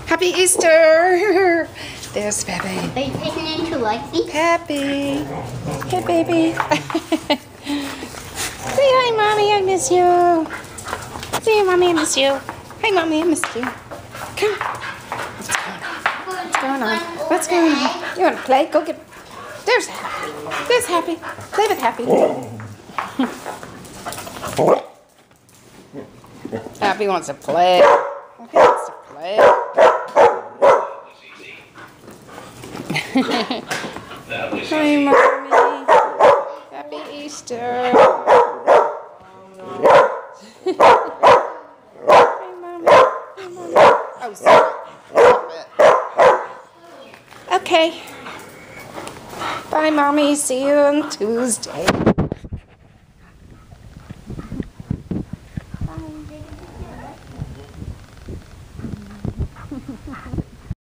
Happy Easter! There's Pepe. Are you taking him to Lexi? Pepe. Hey, baby. Say hi, Mommy. I miss you. Say hi, Mommy. I miss you. Hi, Mommy. I missed you. Come. What's going on? What's going on? You want to play? Go get... There's Happy. There's Happy. Play with Happy. Happy wants to play. Happy wants to play. Hi, Mommy. Happy Easter. Hi, Mommy. Hi, Mommy. Oh, sorry. Okay. Bye, Mommy. See you on Tuesday. Bye.